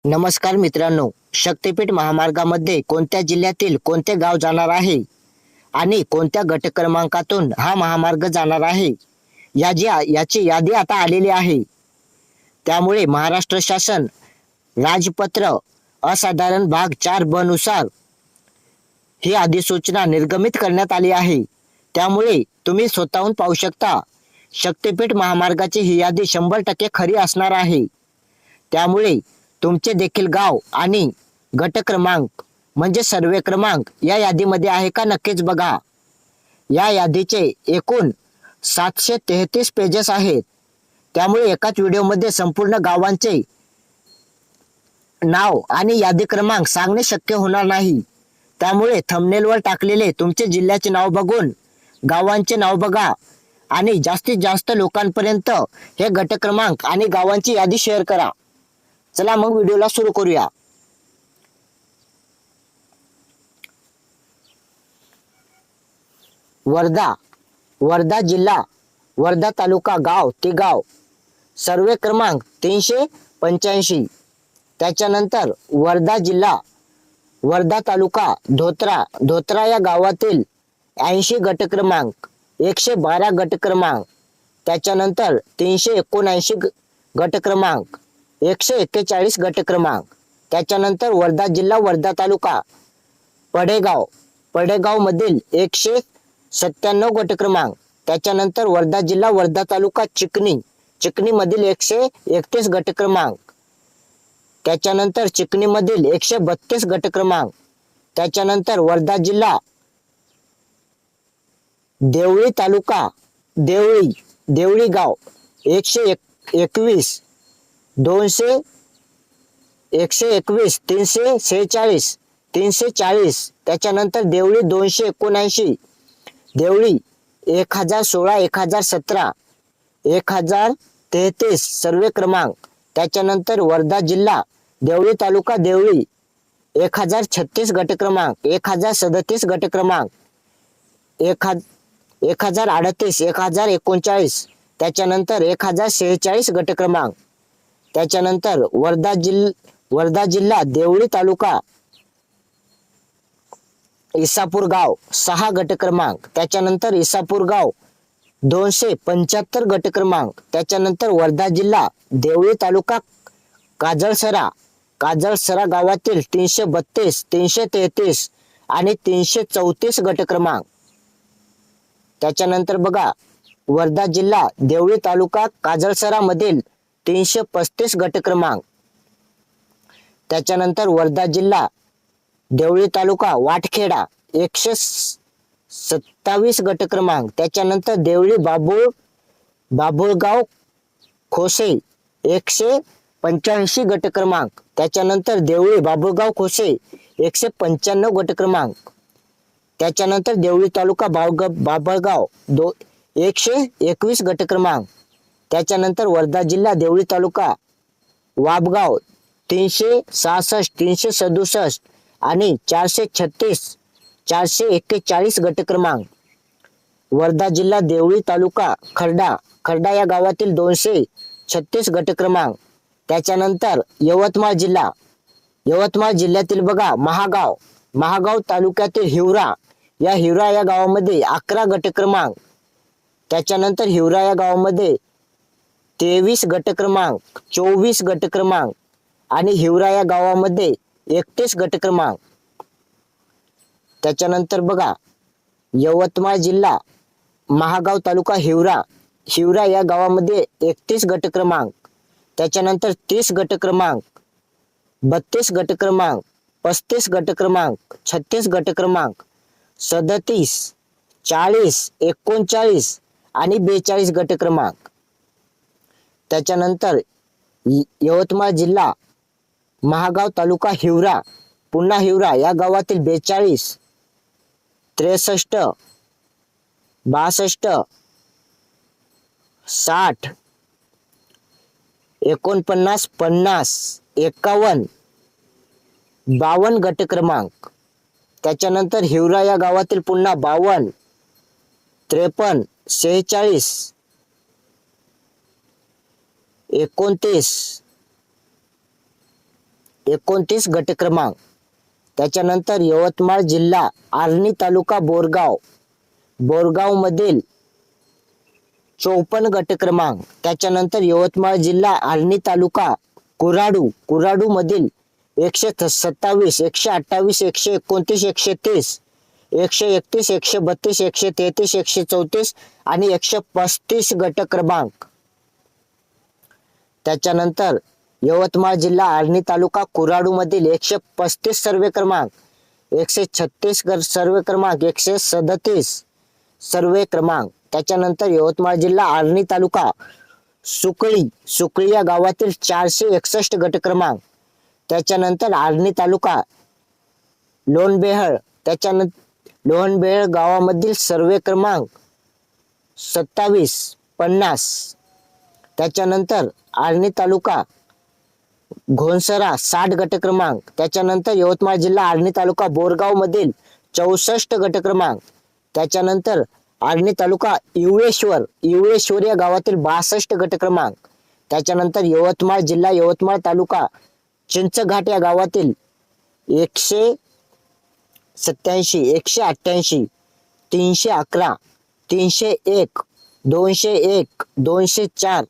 नमस्कार मित्रांनो, शक्तीपीठ महामार्गामध्ये कोणत्या जिल्ह्यातील कोणते गाव जाणार आहे आणि कोणत्या गट क्रमांकातून हा महामार्ग जाणार आहे याची यादी आता आलेली आहे. त्यामुळे महाराष्ट्र शासन राजपत्र असाधारण भाग 4 ब नुसार ही अधिसूचना निर्गमित करण्यात आली आहे. त्यामुळे तुम्ही स्वतःहून पाहू शकता, शक्तीपीठ महामार्गाची ही यादी 100% खरी असणार आहे. त्यामुळे तुमचे देखील गाव आणि गट क्रमांक म्हणजे सर्वे क्रमांक या यादीमध्ये आहे का नक्कीच बघा. या यादीचे एकूण 733 पेजेस आहेत. त्यामुळे एकाच व्हिडिओमध्ये संपूर्ण गावांचे नाव आणि यादी क्रमांक सांगणे शक्य होणार नाही. त्यामुळे थंबनेलवर टाकलेले तुमचे जिल्ह्याचे नाव बघून गावांचे नाव बघा आणि जास्तीत जास्त लोकांपर्यंत हे गट क्रमांक आणि गावांची यादी शेअर करा. चला मग व्हिडिओला सुरू करूया. वर्धा जिल्हा, वर्धा तालुका, गाव ते गाव, सर्वे क्रमांक 385. त्याच्यानंतर वर्धा जिल्हा, वर्धा तालुका, धोत्रा या गावातील 80 गट क्रमांक, 112 गट क्रमांक. त्याच्यानंतर 379 गट क्रमांक, 141 गट क्रमांक. त्याच्यानंतर वर्धा जिल्हा, वर्धा तालुका, पडेगाव मधील 197 गट क्रमांक. त्याच्यानंतर वर्धा जिल्हा, वर्धा तालुका, चिकणी मधील 131 गट क्रमांक. त्याच्यानंतर चिकणी मधील 132 गट क्रमांक. त्याच्यानंतर वर्धा जिल्हा, देवळी तालुका, देवळी गाव, 121 121 346 340. त्याच्यानंतर देवळी 279, देवळी 1016 1017 1033 सर्वे क्रमांक. त्याच्यानंतर वर्धा जिल्हा, देवळी तालुका, देवळी 1036 गट क्रमांक, 1037 गट क्रमांक, 1038 1039. त्याच्यानंतर 1046 गट क्रमांक. त्याच्यानंतर वर्धा जिल्हा, देवळी तालुका, इसापूर गाव 6 गट क्रमांक. त्याच्यानंतर इसापूर गाव 275 गट क्रमांक. त्याच्यानंतर वर्धा जिल्हा, देवळी तालुका, काजळसरा गावातील 332 333 आणि 334 गट क्रमांक. त्याच्यानंतर बघा, वर्धा जिल्हा, देवळी तालुका, काजळसरा मधील 335 गट क्रमांक. त्याच्यानंतर वर्धा जिल्हा, देवळी तालुका, वाटखेडा 127 गट क्रमांक. त्याच्यानंतर देवळी बाबुळगाव खोसे 185 गट क्रमांक. त्याच्यानंतर देवळी बाबुळगाव खोसे 195 गट क्रमांक. त्याच्यानंतर देवळी तालुका, बाबळगाव 121 गट क्रमांक. त्याच्यानंतर वर्धा जिल्हा, देवळी तालुका, वाबगाव 366 367 आणि 436 441 गट क्रमांक. वर्धा जिल्हा, देवळी तालुका, खर्डा या गावातील 236 गट क्रमांक. त्याच्यानंतर यवतमाळ जिल्ह्यातील बघा, महागाव तालुक्यातील हिवरा या गावामध्ये 11 गट क्रमांक. त्याच्यानंतर हिवरा या गावामध्ये 23 गट क्रमांक, 24 गट क्रमांक आणि हिवरा या गावामध्ये 31 गट क्रमांक. त्याच्यानंतर बघा, यवतमाळ जिल्हा, महागाव तालुका, हिवरा या गावामध्ये 31 गट क्रमांक. त्याच्यानंतर 30 गट क्रमांक, 32 गट क्रमांक, 35 गट क्रमांक, 36 गट क्रमांक, 37 40 39 आणि 42 गट क्रमांक. त्याच्यानंतर यवतमाळ जिल्हा, महागाव तालुका, पुन्हा हिवरा या गावातील 42 63 62 60 49 50 51 52 गट क्रमांक. त्याच्यानंतर हिवरा या गावातील पुन्हा 52 53 46 29 29 गट क्रमांक. त्याच्यानंतर यवतमाळ जिल्हा आर्णी तालुका बोरगाव मधील 54 गट क्रमांक. त्याच्यानंतर यवतमाळ जिल्हा आर्णी तालुका कुराडू मधील 127, 128, 129, 130, 131, 132, 133, 134 आणि 135 गट क्रमांक. त्याच्यानंतर यवतमाळ जिल्हा आर्णी तालुका कुराडू मधील 135 सर्वे क्रमांक, 136 सर्वे क्रमांक, 137 सर्वे क्रमांक. त्याच्यानंतर यवतमाळ जिल्हा आर्णी तालुका सुकळी या गावातील 461 गट क्रमांक. त्याच्यानंतर आर्णी तालुका लोणबेहळ गावामधील सर्वे क्रमांक 2750. त्याच्यानंतर आर्णी तालुका घोणसरा 60 गट क्रमांक. त्याच्यानंतर यवतमाळ जिल्हा आर्णी तालुका बोरगाव मधील 64 गट क्रमांक. त्याच्यानंतर आर्णी तालुका इवळेश्वर या गावातील 62 गट क्रमांक. त्याच्यानंतर यवतमाळ जिल्हा यवतमाळ तालुका चिंचघाट या गावातील 187, 188, 311, 301, 201, 204,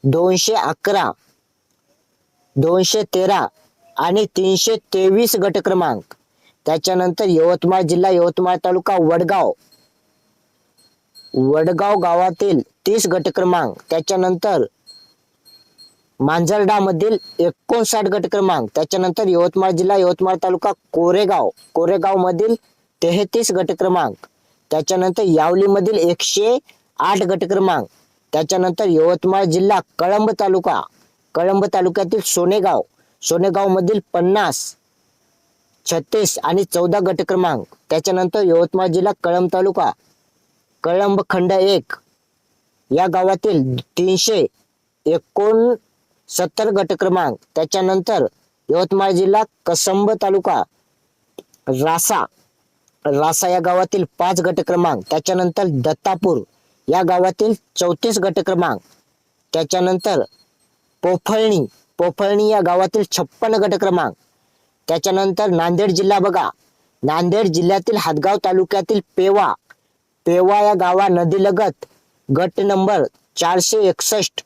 211, 213 आणि 323 गट क्रमांक. त्याच्यानंतर यवतमाळ जिल्हा यवतमाळ तालुका वडगाव गावातील 30 गट क्रमांक. त्याच्यानंतर मांजरडा मधील 59 गट क्रमांक. त्याच्यानंतर यवतमाळ जिल्हा यवतमाळ तालुका कोरेगाव मधील 33 गट क्रमांक. त्याच्यानंतर यावली मधील 108 गट क्रमांक. त्याच्यानंतर यवतमाळ जिल्हा कळंब तालुक्यातील सोनेगाव मधील 50, 36 आणि 14 गट क्रमांक. त्याच्यानंतर यवतमाळ जिल्हा कळंब खंड 1 या गावातील 369 गट क्रमांक. त्याच्यानंतर यवतमाळ जिल्हा कसंब तालुका रासा या गावातील 5 गट क्रमांक. त्याच्यानंतर दत्तापूर या गावातील 34 गट क्रमांक. त्याच्यानंतर पोफळणी या गावातील 56 गट क्रमांक. त्याच्यानंतर नांदेड जिल्हा बघा, नांदेड जिल्ह्यातील हदगाव तालुक्यातील पेवा या गावा नदीलगत गट नंबर 461.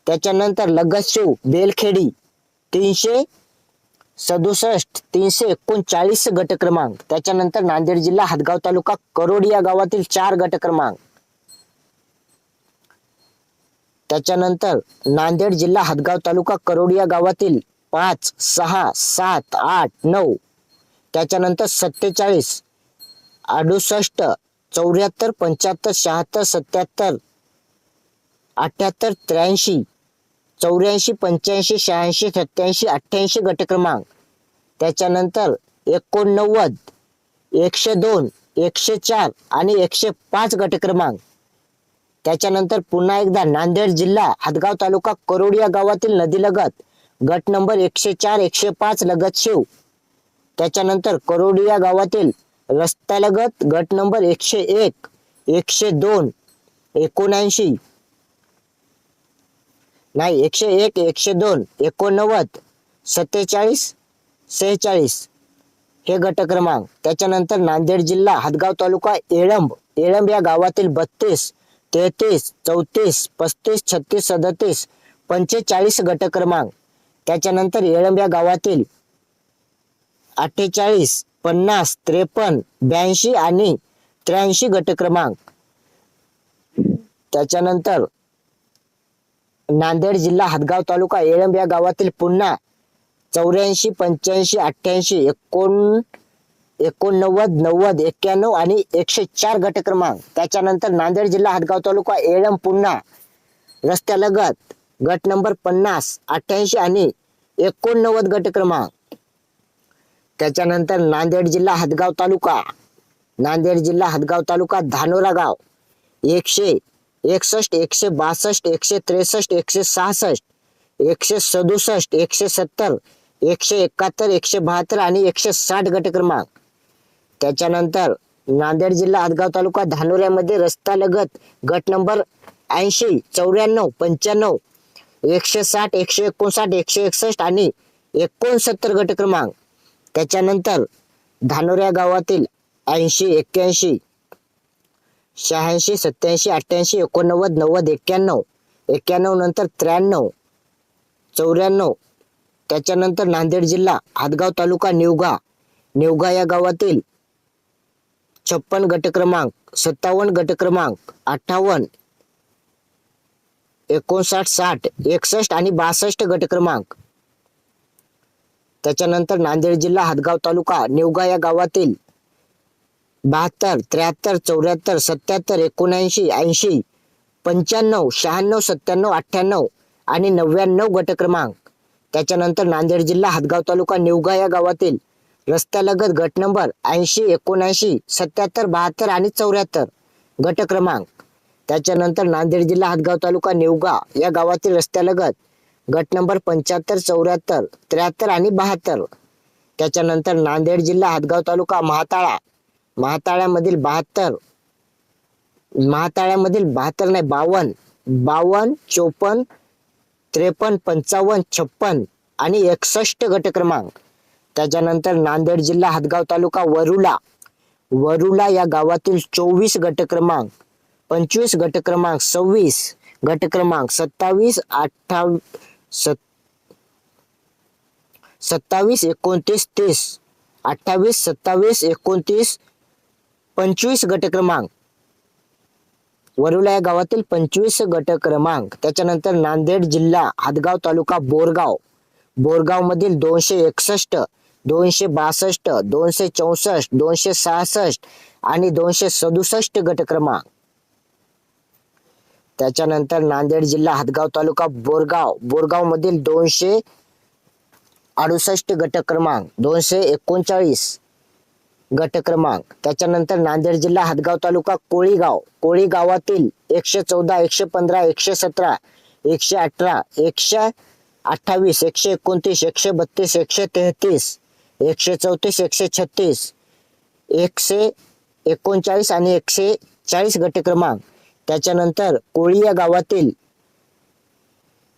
त्याच्यानंतर लगतशिव बेलखेडी 367, 339 गट क्रमांक. त्याच्यानंतर नांदेड जिल्हा हदगाव तालुका करोडी या गावातील 4 गट क्रमांक. त्याच्यानंतर नांदेड जिल्हा हदगाव तालुका करोडी या गावातील 5, 6, 7, 8, 9. त्याच्यानंतर 47, 68, 74, 75, 76, 77, 78, 83, 84, 85, 86, 87, 88 गट क्रमांक. त्याच्यानंतर 89, 102, 104 आणि 105 गट क्रमांक. त्याच्यानंतर पुन्हा एकदा नांदेड जिल्हा हदगाव तालुका करोडी या गावातील नदीलगत गट नंबर 104, 105 लगतशिव. त्याच्यानंतर करोडी या गावातील रस्त्यालगत गट नंबर 101, 102, 79 नाही 101, 102, 89, 47, 46 हे गट क्रमांक. त्याच्यानंतर नांदेड जिल्हा हदगाव तालुका येळंब या गावातील 32, 33, 34, 35, 36, 37, 45 गट क्रमांक. त्याच्यानंतर येळंब या गावातील 48, 50, 53, 82 आणि 83 गट क्रमांक. त्याच्यानंतर नांदेड जिल्हा हदगाव तालुका येळंब या गावातील पुन्हा 84, 85, 88, 89, 90, 91 आणि 104 गट क्रमांक. त्याच्यानंतर नांदेड जिल्हा हदगाव तालुका येळंब पुन्हा रस्त्यालगत गट नंबर 50, 88 आणि 89 गट क्रमांक. त्याच्यानंतर नांदेड जिल्हा हदगाव तालुका धानोरा गाव 161, 162, 163, 166, 167, 170, 171, 172 आणि 160 गट क्रमांक. त्याच्यानंतर नांदेड जिल्हा हदगाव तालुका धानोऱ्यामध्ये रस्त्यालगत गट नंबर 80, 94, 95, 160, 159, 161 आणि 69 गट क्रमांक. त्याच्यानंतर धानोरा गावातील 80, 81, 86, 87, 88, 89, 90, 91, 91 नंतर 93, 94. त्याच्यानंतर नांदेड जिल्हा हदगाव तालुका निवगा या गावातील 56 गट क्रमांक, 57 गट क्रमांक, 58, 59, 60, 61 आणि 62 गट क्रमांक. त्याच्यानंतर नांदेड जिल्हा हदगाव तालुका निवगा या गावातील 72, 73, 74, 77, 79, 80, 95, 96, 97, 98 आणि 99 गट क्रमांक. त्याच्यानंतर नांदेड जिल्हा हदगाव तालुका निवगा या गावातील रस्त्यालगत गट नंबर 80, 79, 77, 72 आणि 74 गट क्रमांक. त्याच्यानंतर नांदेड जिल्हा हदगाव तालुका निवगा या गावातील रस्त्यालगत गट नंबर 75, 74, 73 आणि 72. त्याच्यानंतर नांदेड जिल्हा हदगाव तालुका महाताळ्यामधील 52 नाही 52, 54, 54, 53, 55, 56 आणि 61 गट क्रमांक. त्याच्यानंतर नांदेड जिल्हा हदगाव तालुका वरुला या गावातील 24 गट क्रमांक, 25 गट क्रमांक, 26 गट क्रमांक, 27, 28, 29, 30, 28, 27, 29, 25 गट क्रमांक. वरुला या गावातील 25 गट क्रमांक. त्याच्यानंतर नांदेड जिल्हा हदगाव तालुका बोरगाव मधील 261, 262, 264, 266 आणि 267 गट क्रमांक. त्याच्यानंतर नांदेड जिल्हा हदगाव तालुका बोरगाव मधील 268 गट क्रमांक, 239 गट क्रमांक. त्याच्यानंतर नांदेड जिल्हा हदगाव तालुका कोळी गावातील 114, 115, 117, 118, 128, 129, 132, 133, 134, 136, 139 आणि 140 गट क्रमांक. त्याच्यानंतर कोळी या गावातील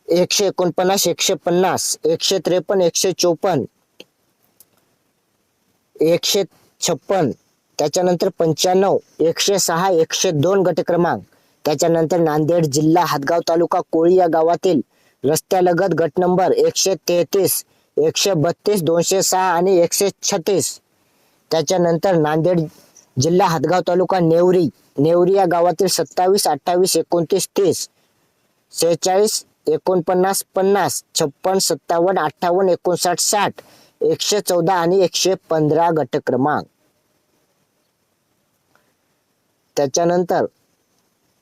149, 150, 153, 154, 156. त्याच्यानंतर 95, 106, 102 गट क्रमांक. त्याच्यानंतर नांदेड जिल्हा हदगाव तालुका कोळी या गावातील रस्त्यालगत गट नंबर 133, 132, 206 आणि 136. त्याच्यानंतर नांदेड जिल्हा हदगाव तालुका नेवरी या गावातील 27, 28, 29, 30, 46, 49, 50, 56, 57, 58, 59, 60, 114 आणि 115 गट क्रमांक. त्याच्यानंतर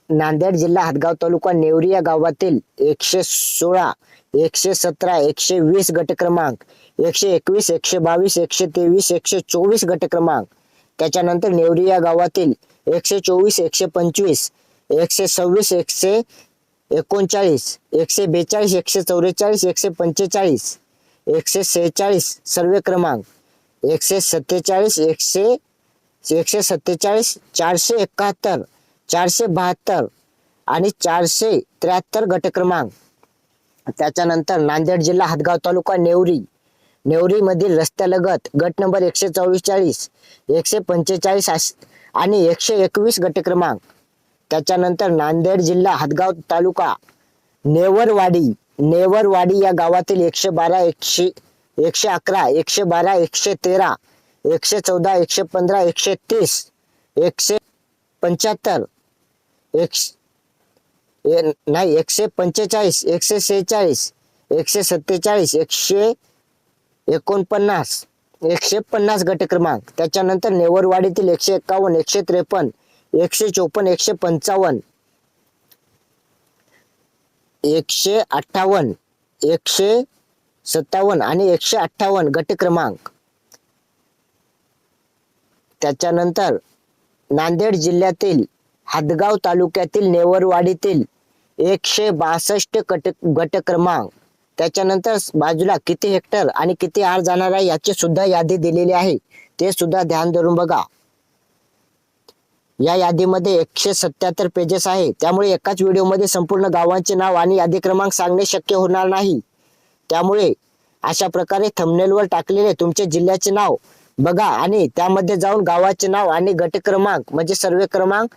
नांदेड जिल्हा हदगाव तालुका नेवरी या गावातील 116, 117, 120 गट क्रमांक, 121, 122, 123, 124 गट क्रमांक. त्याच्यानंतर नेवरी या गावातील 124, 125, 126, 139, 142, 144, 145, 146 सर्व क्रमांक, 147, 147, 471, 472 आणि 473 गट क्रमांक. त्याच्यानंतर नांदेड जिल्हा हदगाव तालुका नेवरी मधील रस्त्यालगत गट नंबर 144, 145 आणि 121 गट क्रमांक. त्याच्यानंतर नांदेड जिल्हा हदगाव तालुका नेवरवाडी या गावातील 112, 111, 112, 113, 114, 115, 130, 175, 145, 146, 147, 149, 150 गट क्रमांक. त्याच्यानंतर नेवरवाडीतील 151, 153, 154, 155, 158, 157 आणि 158 गट क्रमांक. त्याच्यानंतर नांदेड जिल्ह्यातील हदगाव तालुक्यातील नेवरवाडीतील 162 गट क्रमांक. त्याच्यानंतर बाजूला किती हेक्टर आणि किती आर जाणार आहे याची सुद्धा यादी दिलेली आहे, ते सुद्धा ध्यान धरून बघा. या यादीमध्ये 177 पेजेस आहे, त्यामुळे एकाच व्हिडिओमध्ये संपूर्ण गावांचे नाव आणि यादी क्रमांक सांगणे शक्य होणार नाही. त्यामुळे अशा प्रकारे थंबनेलवर टाकलेले तुमच्या जिल्ह्याचे नाव बघा आणि त्यामध्ये जाऊन गावाचे नाव आणि गट क्रमांक म्हणजे सर्वे क्रमांक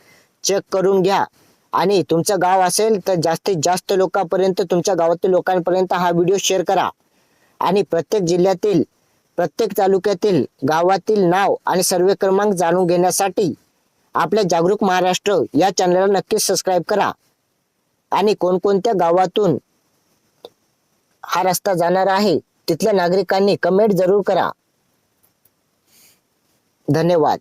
चेक करून घ्या. आणि तुमचं गाव असेल तर जास्तीत जास्त लोकांपर्यंत, तुमच्या गावातील लोकांपर्यंत हा व्हिडिओ शेअर करा. आणि प्रत्येक जिल्ह्यातील, प्रत्येक तालुक्यातील गावातील नाव आणि सर्वे क्रमांक जाणून घेण्यासाठी आपल्या जागरूक महाराष्ट्र या चॅनलला नक्कीच सबस्क्राईब करा. आणि कोणकोणत्या गावातून हा रस्ता जाणार आहे तिथल्या नागरिकांनी कमेंट जरूर करा. धन्यवाद.